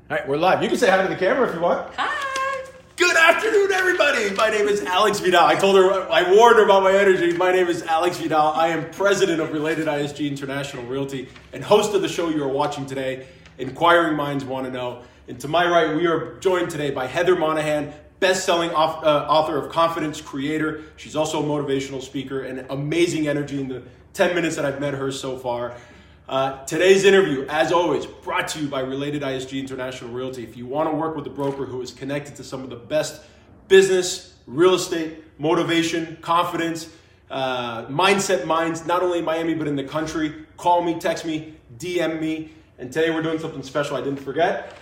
All right, we're live. You can say hi to the camera if you want. Hi. Good afternoon, everybody. My name is Alex Vidal. I warned her about my energy. My name is Alex Vidal. I am president of Related ISG International Realty and host of the show you are watching today, Inquiring Minds Want to Know. And to my right, we are joined today by Heather Monahan, best-selling author of Confidence Creator. She's also a motivational speaker and amazing energy in the 10 minutes that I've met her so far. Today's interview, as always, brought to you by Related ISG International Realty. If you want to work with a broker who is connected to some of the best business, real estate, motivation, confidence, mindset minds, not only in Miami, but in the country, call me, text me, DM me. And today we're doing something special I didn't forget.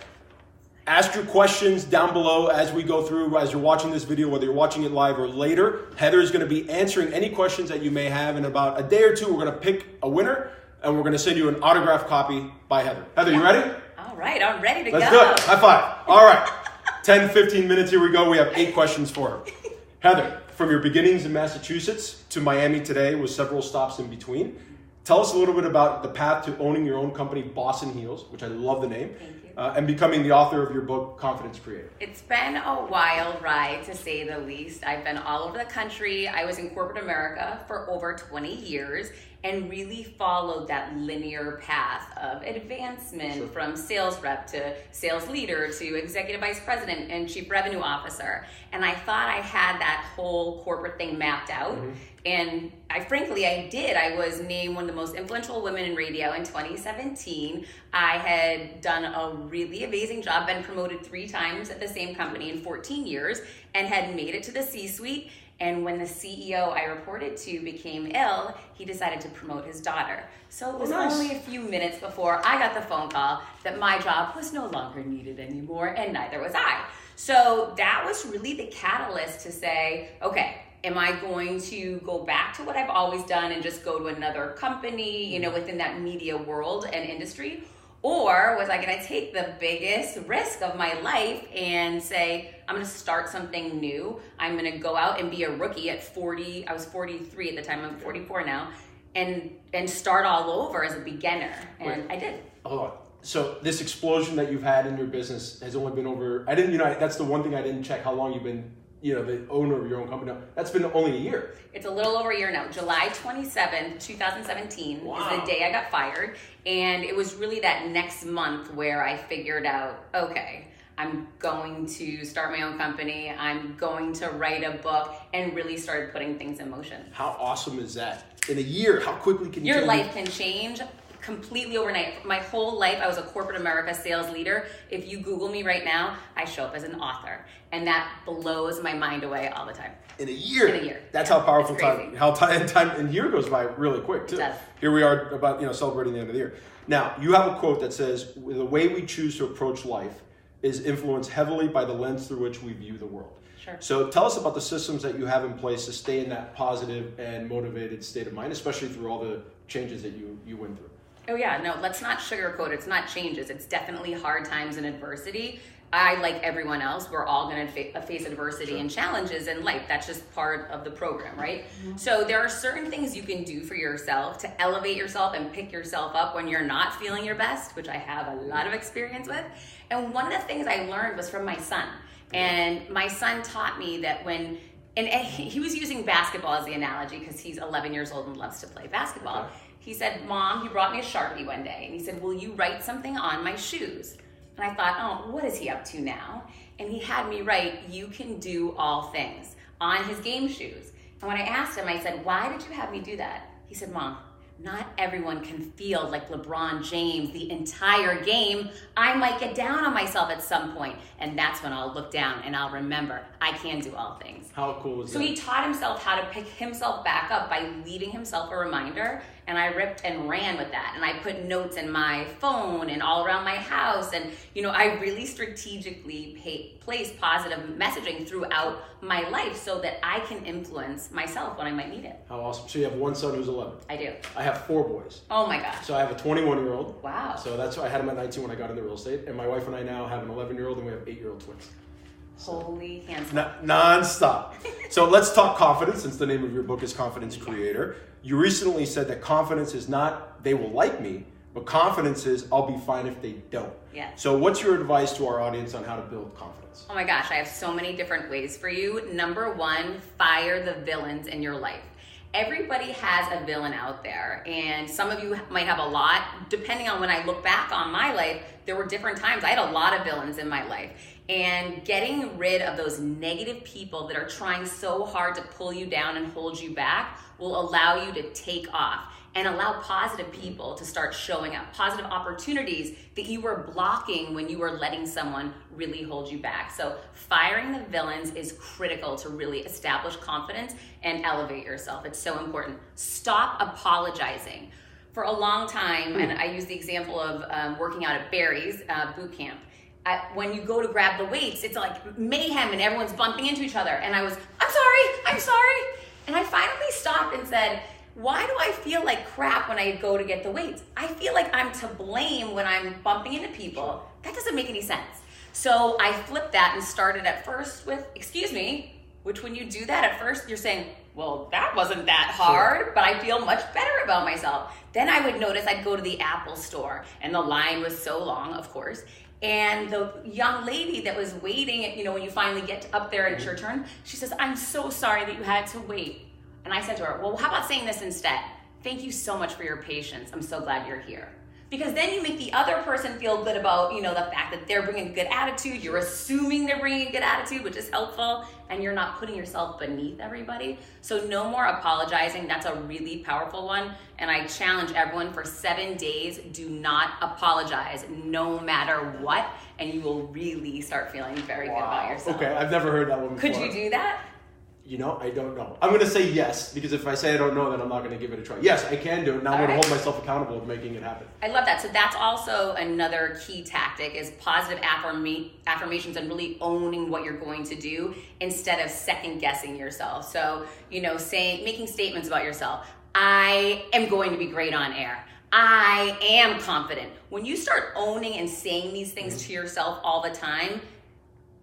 Ask your questions down below as we go through, as you're watching this video, whether you're watching it live or later. Heather is going to be answering any questions that you may have. In about a day or two, we're going to pick a winner. And we're going to send you an autographed copy by Heather. Heather, you ready? All right, I'm ready to go. Let's do it. High five. All right. 10, 15 minutes. Here we go. We have 8 questions for her. Heather, from your beginnings in Massachusetts to Miami today with several stops in between, tell us a little bit about the path to owning your own company, Boss and Heels, which I love the name. Thank you. And becoming the author of your book, Confidence Creator. It's been a wild ride, to say the least. I've been all over the country. I was in corporate America for over 20 years and really followed that linear path of advancement from sales rep to sales leader to executive vice president and chief revenue officer. And I thought I had that whole corporate thing mapped out. Mm-hmm. And I did. I was named one of the most influential women in radio in 2017. I had done a really amazing job, been promoted 3 times at the same company in 14 years, and had made it to the C-suite. And when the CEO I reported to became ill, he decided to promote his daughter. So it was only a few minutes before I got the phone call that my job was no longer needed anymore, and neither was I. So that was really the catalyst to say, okay, am I going to go back to what I've always done and just go to another company, within that media world and industry? Or was I going to take the biggest risk of my life and say, I'm going to start something new. I'm going to go out and be a rookie at 40. I was 43 at the time. I'm 44 now. And start all over as a beginner. And I did. Hold on. So this explosion that you've had in your business has only been over, that's the one thing I didn't check how long you've been the owner of your own company. That's been only a year. It's a little over a year now. July 27th, 2017 is the day I got fired. And it was really that next month where I figured out, okay, I'm going to start my own company. I'm going to write a book, and really started putting things in motion. How awesome is that? In a year, how quickly can your life can change completely overnight. My whole life, I was a corporate America sales leader. If you Google me right now, I show up as an author. And that blows my mind away all the time. In a year? In a year. That's how powerful time and year goes by really quick too. It does. Here we are about, celebrating the end of the year. Now, you have a quote that says, the way we choose to approach life is influenced heavily by the lens through which we view the world. Sure. So tell us about the systems that you have in place to stay in that positive and motivated state of mind, especially through all the changes that you went through. Oh yeah, no, let's not sugarcoat it. It's not changes. It's definitely hard times and adversity. I, like everyone else, we're all going to face adversity and challenges in life. That's just part of the program, right? Mm-hmm. So there are certain things you can do for yourself to elevate yourself and pick yourself up when you're not feeling your best, which I have a lot of experience with. And one of the things I learned was from my son. And my son taught me that and he was using basketball as the analogy because he's 11 years old and loves to play basketball. Okay. He said, Mom, he brought me a Sharpie one day, and he said, will you write something on my shoes? And I thought, oh, what is he up to now? And he had me write, you can do all things, on his game shoes. And when I asked him, I said, why did you have me do that? He said, Mom, not everyone can feel like LeBron James the entire game. I might get down on myself at some point, and that's when I'll look down and I'll remember I can do all things. How cool is that? So he taught himself how to pick himself back up by leaving himself a reminder, and I ripped and ran with that. And I put notes in my phone and all around my house, and I really strategically place positive messaging throughout my life so that I can influence myself when I might need it. How awesome. So you have one son who's 11. I do. I have 4 boys. Oh my gosh. So I have a 21-year-old. Wow. So that's why I had him at 19 when I got into real estate. And my wife and I now have an 11-year-old, and we have 8-year-old twins. Holy hands. Non-stop. So let's talk confidence, since the name of your book is Confidence Creator. You recently said that confidence is not, they will like me, But confidence is, I'll be fine if they don't. Yeah. So what's your advice to our audience on how to build confidence? Oh my gosh, I have so many different ways for you. Number one, fire the villains in your life. Everybody has a villain out there, and some of you might have a lot. Depending on when I look back on my life, there were different times. I had a lot of villains in my life. And getting rid of those negative people that are trying so hard to pull you down and hold you back will allow you to take off and allow positive people to start showing up, positive opportunities that you were blocking when you were letting someone really hold you back. So firing the villains is critical to really establish confidence and elevate yourself. It's so important. Stop apologizing. For a long time, and I use the example of working out at Barry's boot camp. When you go to grab the weights, it's like mayhem and everyone's bumping into each other. And I was, I'm sorry. And I finally stopped and said, why do I feel like crap when I go to get the weights? I feel like I'm to blame when I'm bumping into people. That doesn't make any sense. So I flipped that and started at first with, excuse me, which when you do that at first, you're saying, well, that wasn't that hard, but I feel much better about myself. Then I would notice I'd go to the Apple store and the line was so long, of course. And the young lady that was waiting, when you finally get up there and it's your turn, she says, I'm so sorry that you had to wait. And I said to her, well, how about saying this instead? Thank you so much for your patience. I'm so glad you're here. Because then you make the other person feel good about, the fact that they're bringing a good attitude. You're assuming they're bringing a good attitude, which is helpful. And you're not putting yourself beneath everybody. So no more apologizing. That's a really powerful one. And I challenge everyone for 7 days, do not apologize no matter what. And you will really start feeling very good about yourself. Okay, I've never heard that one before. Could you do that? I don't know. I'm going to say yes, because if I say I don't know, then I'm not going to give it a try. Yes, I can do it. Now I'm going to hold myself accountable to making it happen. I love that. So that's also another key tactic is positive affirmations and really owning what you're going to do instead of second guessing yourself. So, making statements about yourself. I am going to be great on air. I am confident. When you start owning and saying these things to yourself all the time,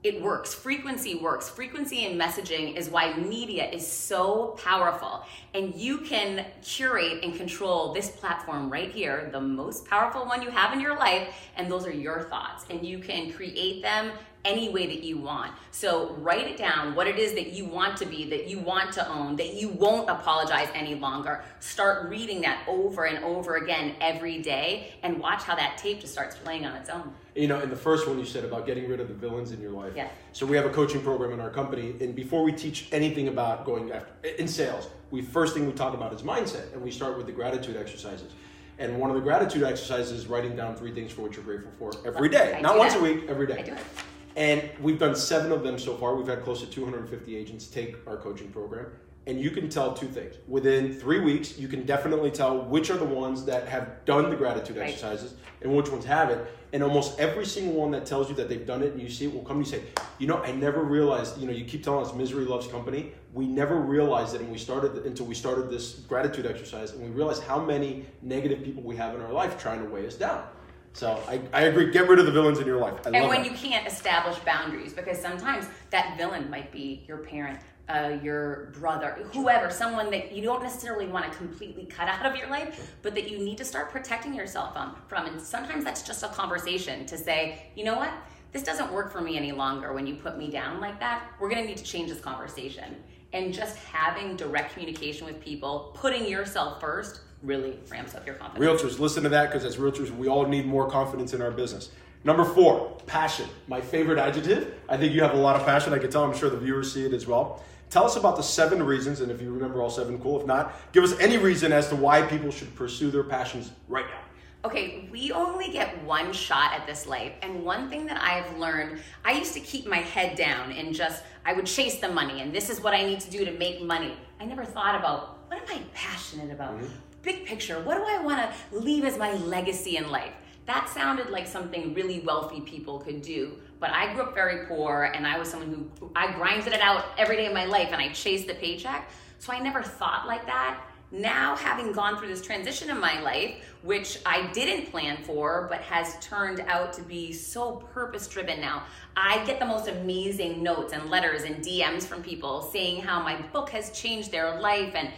it works. Frequency works. Frequency in messaging is why media is so powerful. And you can curate and control this platform right here, the most powerful one you have in your life, and those are your thoughts. And you can create them any way that you want. So write it down, what it is that you want to be, that you want to own, that you won't apologize any longer. Start reading that over and over again every day and watch how that tape just starts playing on its own. In the first one you said about getting rid of the villains in your life. Yeah. So we have a coaching program in our company, and before we teach anything about going after, in sales, first thing we talk about is mindset, and we start with the gratitude exercises. And one of the gratitude exercises is writing down 3 things for which you're grateful for every day. Not once a week, every day. I do it. And we've done 7 of them so far. We've had close to 250 agents take our coaching program. And you can tell 2 things. Within 3 weeks, you can definitely tell which are the ones that have done the gratitude exercises and which ones haven't. And almost every single one that tells you that they've done it and you see it will come to you and say, I never realized, you keep telling us misery loves company. We never realized it until we started this gratitude exercise, and we realized how many negative people we have in our life trying to weigh us down. So I agree, get rid of the villains in your life. You can't establish boundaries, because sometimes that villain might be your parent, your brother, whoever, someone that you don't necessarily want to completely cut out of your life, but that you need to start protecting yourself from. And sometimes that's just a conversation to say, you know what, this doesn't work for me any longer when you put me down like that. We're going to need to change this conversation. And just having direct communication with people, putting yourself first, really ramps up your confidence. Realtors, listen to that, because as realtors, we all need more confidence in our business. Number 4, passion. My favorite adjective. I think you have a lot of passion. I can tell, I'm sure the viewers see it as well. Tell us about the 7 reasons, and if you remember all 7, cool. If not, give us any reason as to why people should pursue their passions right now. Okay, we only get one shot at this life. And one thing that I've learned, I used to keep my head down and I would chase the money, and this is what I need to do to make money. I never thought about, what am I passionate about? Big picture, what do I want to leave as my legacy in life? That sounded like something really wealthy people could do. But I grew up very poor, and I was someone who, I grinded it out every day of my life, and I chased the paycheck. So I never thought like that. Now, having gone through this transition in my life, which I didn't plan for, but has turned out to be so purpose-driven now, I get the most amazing notes and letters and DMs from people saying how my book has changed their life, and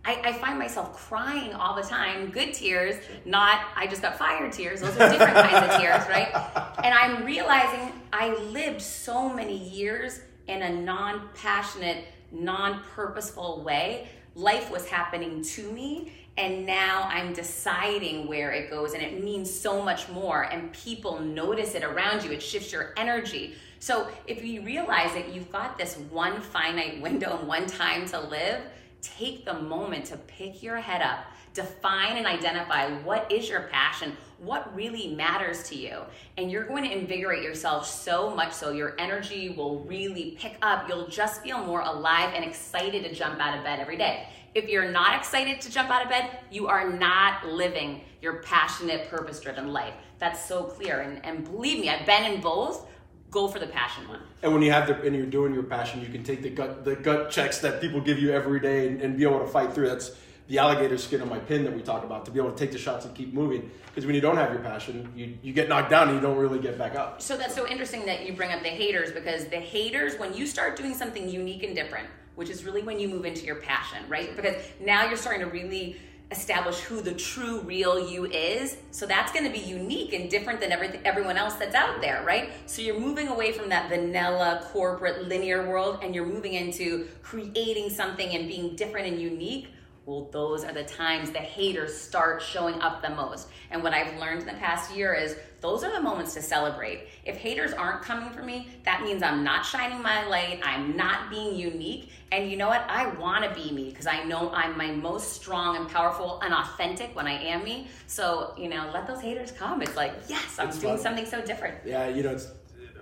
I find myself crying all the time, good tears, not I just got fired tears. Those are different kinds of tears, right? And I'm realizing I lived so many years in a non-passionate, non-purposeful way. Life was happening to me, and now I'm deciding where it goes, and it means so much more, and people notice it around you. It shifts your energy. So if you realize that you've got this one finite window and one time to live, take the moment to pick your head up, define and identify what is your passion, what really matters to you. And you're going to invigorate yourself so much so your energy will really pick up. You'll just feel more alive and excited to jump out of bed every day. If you're not excited to jump out of bed, you are not living your passionate, purpose-driven life. That's so clear. And believe me, I've been in both. Go for the passion one. And when you have and you're doing your passion, you can take the gut checks that people give you every day and be able to fight through. That's the alligator skin on my pin that we talk about, to be able to take the shots and keep moving. Because when you don't have your passion, you get knocked down and you don't really get back up. So that's so interesting that you bring up the haters, because the haters, when you start doing something unique and different, which is really when you move into your passion, right? Because now you're starting to really establish who the true real you is. So that's going to be unique and different than everyone else that's out there, right? So you're moving away from that vanilla corporate linear world, and you're moving into creating something and being different and unique. Well, those are the times the haters start showing up the most. And what I've learned in the past year is those are the moments to celebrate. If haters aren't coming for me, that means I'm not shining my light, I'm not being unique. And you know what? I want to be me, because I know I'm my most strong and powerful and authentic when I am me. So, let those haters come. It's like, yes, I'm doing something so different. Yeah, it's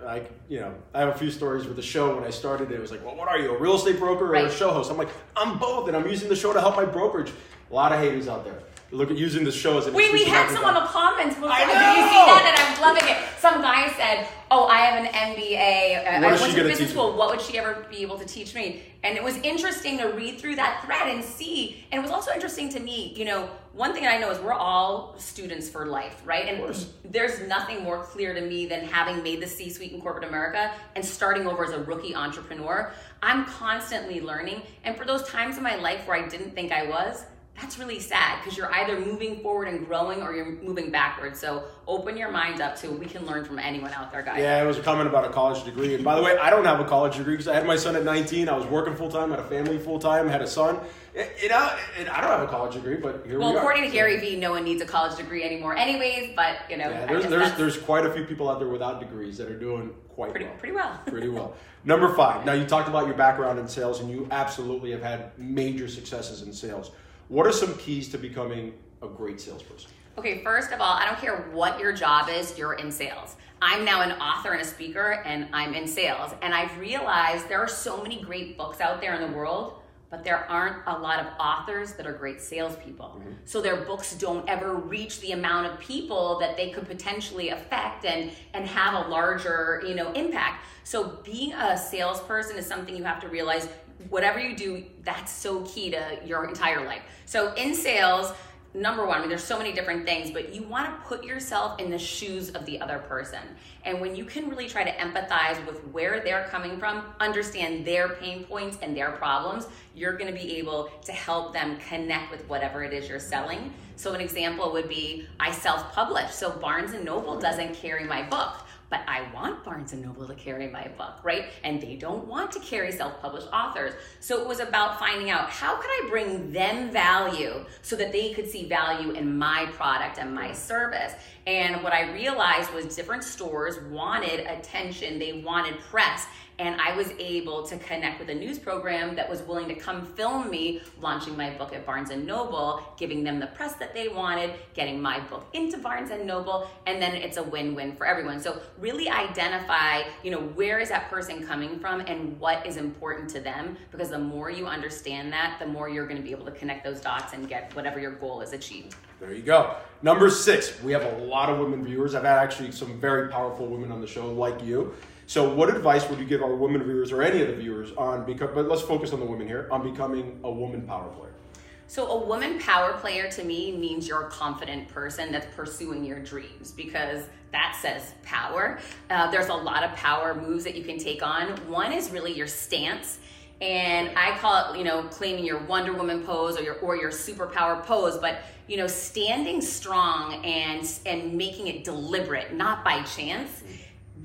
like, I have a few stories with the show. When I started it was like, well, what are you, a real estate broker or a show host? I'm like, I'm both, and I'm using the show to help my brokerage. A lot of haters out there. Look at using the show as an we had some on the comments before. I know! Did you see that? And I'm loving it. Some guy said, oh, I have an MBA. I went to business school. What would she ever be able to teach me? And it was interesting to read through that thread and see. And it was also interesting to me, one thing I know is we're all students for life, right? And there's nothing more clear to me than having made the C-suite in corporate America and starting over as a rookie entrepreneur. I'm constantly learning. And for those times in my life where I didn't think I was, that's really sad, because you're either moving forward and growing or you're moving backwards. So open your mind up to we can learn from anyone out there, guys. Yeah, it was a comment about a college degree. And by the way, I don't have a college degree because I had my son at 19. I was working full-time, had a family full-time, had a son. And I don't have a college degree, but here we are. Well, according to Gary Vee, no one needs a college degree anymore anyways, but, there's quite a few people out there without degrees that are doing pretty well. Pretty well. Number 5. Now, you talked about your background in sales, and you absolutely have had major successes in sales. What are some keys to becoming a great salesperson? Okay, first of all, I don't care what your job is, you're in sales. I'm now an author and a speaker, and I'm in sales. And I've realized there are so many great books out there in the world, but there aren't a lot of authors that are great salespeople. Mm-hmm. So their books don't ever reach the amount of people that they could potentially affect and have a larger, impact. So being a salesperson is something you have to realize. Whatever you do, that's so key to your entire life. So in sales, number one, there's so many different things, but you want to put yourself in the shoes of the other person. And when you can really try to empathize with where they're coming from, understand their pain points and their problems, you're going to be able to help them connect with whatever it is you're selling. So an example would be, I self-publish. So Barnes & Noble doesn't carry my book. But I want Barnes & Noble to carry my book, right? And they don't want to carry self-published authors. So it was about finding out, how could I bring them value so that they could see value in my product and my service? And what I realized was different stores wanted attention, they wanted press. And I was able to connect with a news program that was willing to come film me launching my book at Barnes & Noble, giving them the press that they wanted, getting my book into Barnes & Noble, and then it's a win-win for everyone. So really identify, where is that person coming from and what is important to them, because the more you understand that, the more you're going to be able to connect those dots and get whatever your goal is achieved. There you go. Number 6, we have a lot of women viewers. I've had actually some very powerful women on the show like you. So what advice would you give our women viewers, or any of the viewers, but let's focus on the women here, on becoming a woman power player? So a woman power player to me means you're a confident person that's pursuing your dreams, because that says power. There's a lot of power moves that you can take on. One is really your stance. And I call it, claiming your Wonder Woman pose or your superpower pose, but standing strong and making it deliberate, not by chance,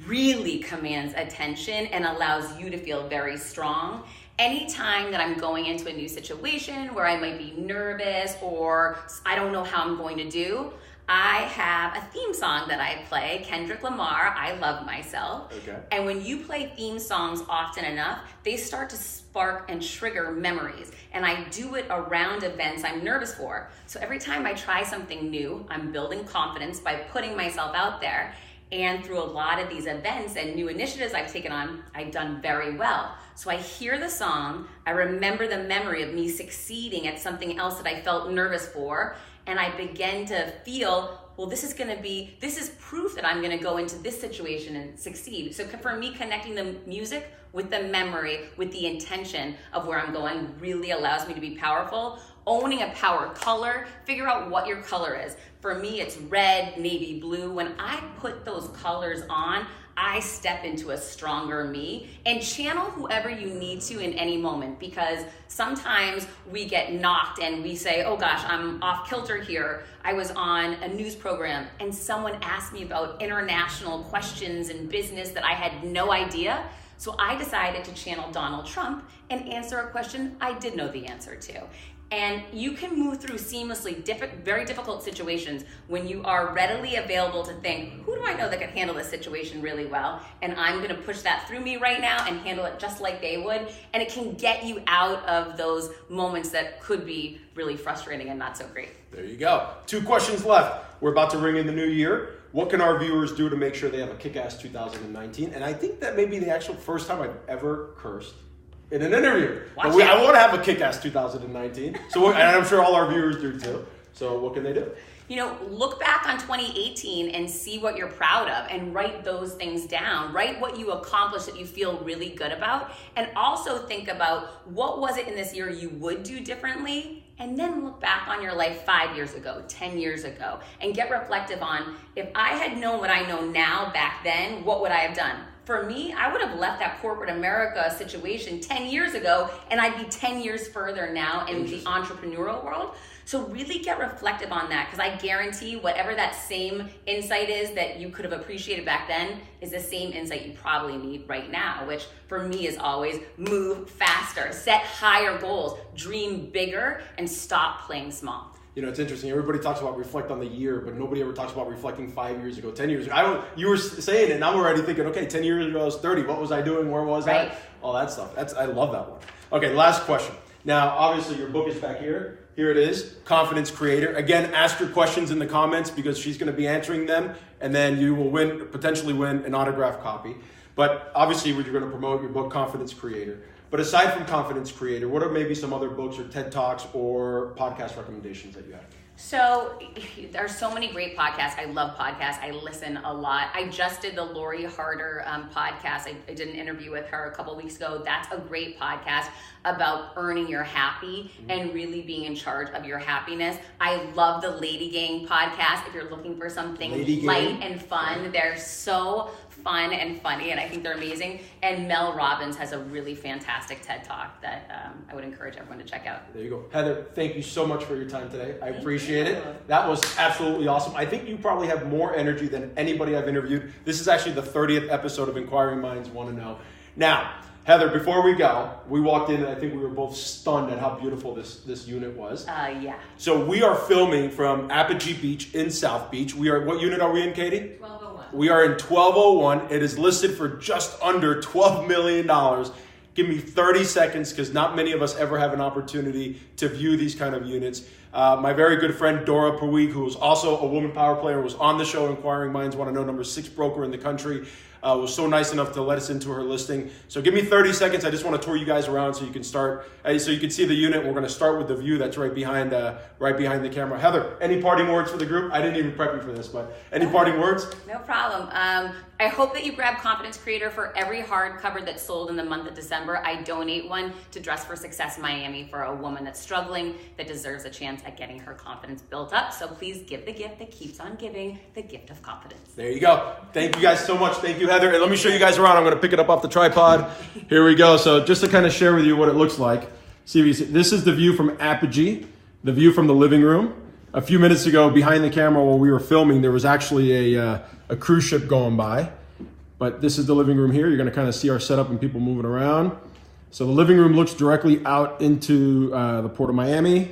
really commands attention and allows you to feel very strong. Anytime that I'm going into a new situation where I might be nervous or I don't know how I'm going to do, I have a theme song that I play, Kendrick Lamar, I Love Myself. Okay. And when you play theme songs often enough, they start to spark and trigger memories. And I do it around events I'm nervous for. So every time I try something new, I'm building confidence by putting myself out there. And through a lot of these events and new initiatives I've taken on, I've done very well. So I hear the song, I remember the memory of me succeeding at something else that I felt nervous for, and I begin to feel, well, this is proof that I'm gonna go into this situation and succeed. So for me, connecting the music with the memory, with the intention of where I'm going really allows me to be powerful. Owning a power color, figure out what your color is. For me, it's red, navy, blue. When I put those colors on, I step into a stronger me and channel whoever you need to in any moment, because sometimes we get knocked and we say, oh gosh, I'm off kilter here. I was on a news program and someone asked me about international questions in business that I had no idea. So I decided to channel Donald Trump and answer a question I did know the answer to. And you can move through seamlessly very difficult situations when you are readily available to think, who do I know that can handle this situation really well? And I'm gonna push that through me right now and handle it just like they would. And it can get you out of those moments that could be really frustrating and not so great. There you go. 2 questions left. We're about to ring in the new year. What can our viewers do to make sure they have a kick-ass 2019? And I think that may be the actual first time I've ever cursed in an interview. I want to have a kick-ass 2019. And I'm sure all our viewers do too. So what can they do? Look back on 2018 and see what you're proud of and write those things down. Write what you accomplished that you feel really good about. And also think about what was it in this year you would do differently. And then look back on your life 5 years ago, 10 years ago, and get reflective on, if I had known what I know now back then, what would I have done? For me, I would have left that corporate America situation 10 years ago, and I'd be 10 years further now in the entrepreneurial world. So really get reflective on that, because I guarantee whatever that same insight is that you could have appreciated back then is the same insight you probably need right now, which for me is always move faster, set higher goals, dream bigger, and stop playing small. It's interesting. Everybody talks about reflect on the year, but nobody ever talks about reflecting 5 years ago, 10 years ago. You were saying it, and I'm already thinking, okay, 10 years ago I was 30. What was I doing? Where was I? All that stuff. I love that one. Okay, last question. Now, obviously, your book is back here. Here it is, Confidence Creator. Again, ask your questions in the comments because she's going to be answering them, and then you will potentially win an autographed copy. But obviously, you're going to promote your book, Confidence Creator. But aside from Confidence Creator, what are maybe some other books or TED Talks or podcast recommendations that you have? So there are so many great podcasts. I love podcasts. I listen a lot. I just did the Lori Harder podcast. I did an interview with her a couple weeks ago. That's a great podcast about earning your happy and really being in charge of your happiness. I love the Lady Gang podcast. If you're looking for something light and fun, they're so fun and funny, and I think they're amazing. And Mel Robbins has a really fantastic TED Talk that I would encourage everyone to check out. There you go. Heather, thank you so much for your time today. I appreciate it. That was absolutely awesome. I think you probably have more energy than anybody I've interviewed. This is actually the 30th episode of Inquiring Minds Want to Know. Now, Heather, before we go, we walked in and I think we were both stunned at how beautiful this unit was. Yeah. So we are filming from Apogee Beach in South Beach. What unit are we in, Katie? 1201. We are in 1201. It is listed for just under $12 million. Give me 30 seconds because not many of us ever have an opportunity to view these kind of units. My very good friend Dora Puig, who is also a woman power player, was on the show Inquiring Minds Want to Know, number 6 broker in the country. Was so nice enough to let us into her listing. So give me 30 seconds. I just want to tour you guys around so you can start, so you can see the unit. We're going to start with the view that's right behind the camera. Heather, any parting words for the group? I didn't even prep you for this, but any parting words? No problem. I hope that you grab Confidence Creator for every hardcover that's sold in the month of December. I donate one to Dress for Success Miami for a woman that's struggling, that deserves a chance at getting her confidence built up. So please give the gift that keeps on giving, the gift of confidence. There you go. Thank you guys so much. Thank you, Heather. And let me show you guys around. I'm going to pick it up off the tripod. Here we go. So just to kind of share with you what it looks like. See, this is the view from Apogee, the view from the living room. A few minutes ago, behind the camera while we were filming, there was actually a cruise ship going by. But this is the living room here. You're going to kind of see our setup and people moving around. So the living room looks directly out into the Port of Miami.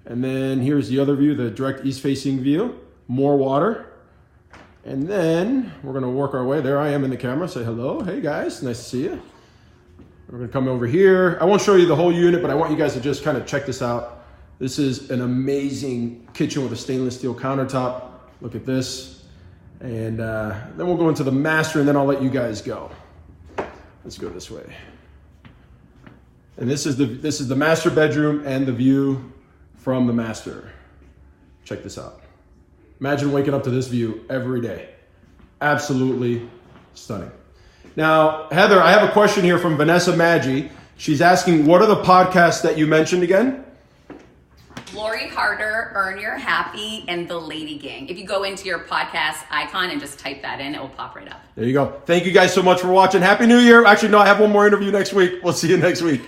And then here's the other view, the direct east-facing view. More water. And then we're going to work our way. There I am in the camera. Say hello. Hey, guys. Nice to see you. We're going to come over here. I won't show you the whole unit, but I want you guys to just kind of check this out. This is an amazing kitchen with a stainless steel countertop. Look at this. And then we'll go into the master, and then I'll let you guys go. Let's go this way. And this is the master bedroom and the view from the master. Check this out. Imagine waking up to this view every day. Absolutely stunning. Now, Heather, I have a question here from Vanessa Maggi. She's asking, what are the podcasts that you mentioned again? Lori Harder, Earn Your Happy, and The Lady Gang. If you go into your podcast icon and just type that in, it will pop right up. There you go. Thank you guys so much for watching. Happy New Year. Actually, no, I have one more interview next week. We'll see you next week.